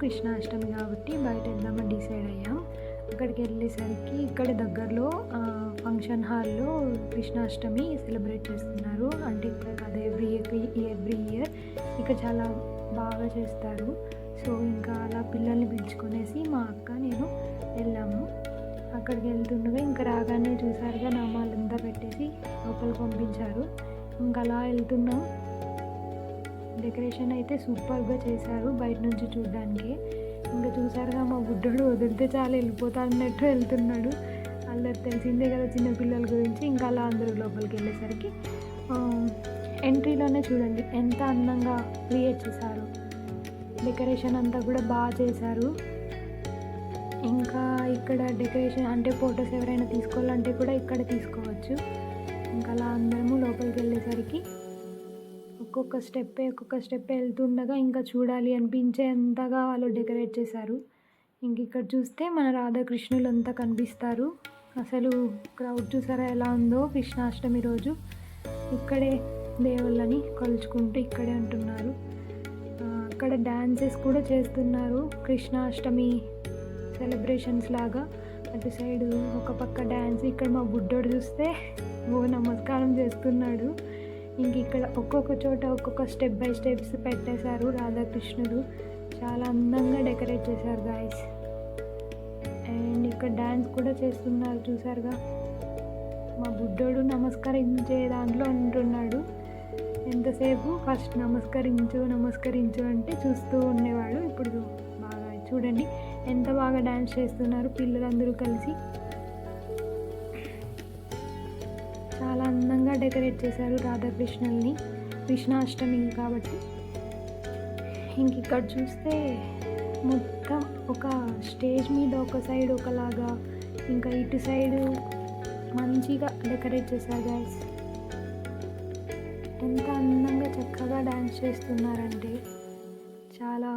కృష్ణాష్టమి కాబట్టి బయట వెళ్దామని డిసైడ్ అయ్యాం. అక్కడికి వెళ్ళేసరికి ఇక్కడ దగ్గరలో ఫంక్షన్ హాల్లో కృష్ణాష్టమి సెలబ్రేట్ చేస్తున్నారు. అంటే ఇక్కడ కాదు, ఎవ్రీ ఇయర్ ఇక్కడ చాలా బాగా చేస్తారు. సో ఇంకా అలా పిల్లల్ని పిలుచుకొనేసి మా అక్క నేను వెళ్ళాము. అక్కడికి వెళ్తుండగా ఇంకా రాగానే చూసారుగా నామాలంతా పెట్టేసి లోపలికి పంపించారు. ఇంకా అలా వెళ్తున్నాం. డెకరేషన్ అయితే సూపర్గా చేశారు బయట నుంచి చూడడానికి. ఇంకా చూసారుగా మా బుడ్డోడు వదిలితే చాలా వెళ్ళిపోతా అన్నట్టు వెళ్తున్నాడు. అల్లరి తెలిసిందే కదా చిన్నపిల్లల గురించి. ఇంకా అలా అందరూ లోపలికి వెళ్ళేసరికి ఎంట్రీలోనే చూడండి ఎంత అందంగా క్రియేట్ చేశారు. డెకరేషన్ అంతా కూడా బాగా చేశారు. ఇంకా ఇక్కడ డెకరేషన్ అంటే ఫొటోస్ ఎవరైనా తీసుకోవాలంటే కూడా ఇక్కడ తీసుకోవచ్చు. ఇంకా అలా అందరము లోపలికి వెళ్ళేసరికి ఒక్కొక్క స్టెప్ వెళ్తుండగా ఇంకా చూడాలి అనిపించేంతగా వాళ్ళు డెకరేట్ చేశారు. ఇంక ఇక్కడ చూస్తే మన రాధాకృష్ణులు అంతా కనిపిస్తారు. అసలు క్రౌడ్ చూసారా ఎలా ఉందో. కృష్ణాష్టమి రోజు ఇక్కడే దేవుళ్ళని కొలుచుకుంటూ ఇక్కడే ఉంటున్నారు. అక్కడ డ్యాన్సెస్ కూడా చేస్తున్నారు కృష్ణాష్టమి సెలబ్రేషన్స్ లాగా. అటు సైడు ఒక పక్క డ్యాన్స్, ఇక్కడ మా బుడ్డోడు చూస్తే నమస్కారం చేస్తున్నాడు. ఇంక ఇక్కడ ఒక్కొక్క చోట ఒక్కొక్క స్టెప్ బై స్టెప్స్ పెట్టేశారు రాధాకృష్ణుడు. చాలా అందంగా డెకరేట్ చేశారు గాయస్. అండ్ ఇక్కడ డ్యాన్స్ కూడా చేస్తున్నారు చూసారుగా. మా బుడ్డోడు నమస్కరించే దాంట్లో ఉంటున్నాడు. ఎంతసేపు ఫస్ట్ నమస్కరించు అంటే చూస్తూ ఉండేవాడు. ఇప్పుడు బాగా చూడండి ఎంత బాగా డ్యాన్స్ చేస్తున్నారు పిల్లలందరూ కలిసి. చాలా అందంగా డెకరేట్ చేశారు రాధాకృష్ణుల్ని కృష్ణాష్టమి కాబట్టి. ఇంక ఇక్కడ చూస్తే మొత్తం ఒక స్టేజ్ మీద ఒక సైడ్ ఒకలాగా, ఇంకా ఇటు సైడు మంచిగా డెకరేట్ చేశారు గైస్. ఎంత అందంగా చక్కగా డ్యాన్స్ చేస్తున్నారంటే చాలా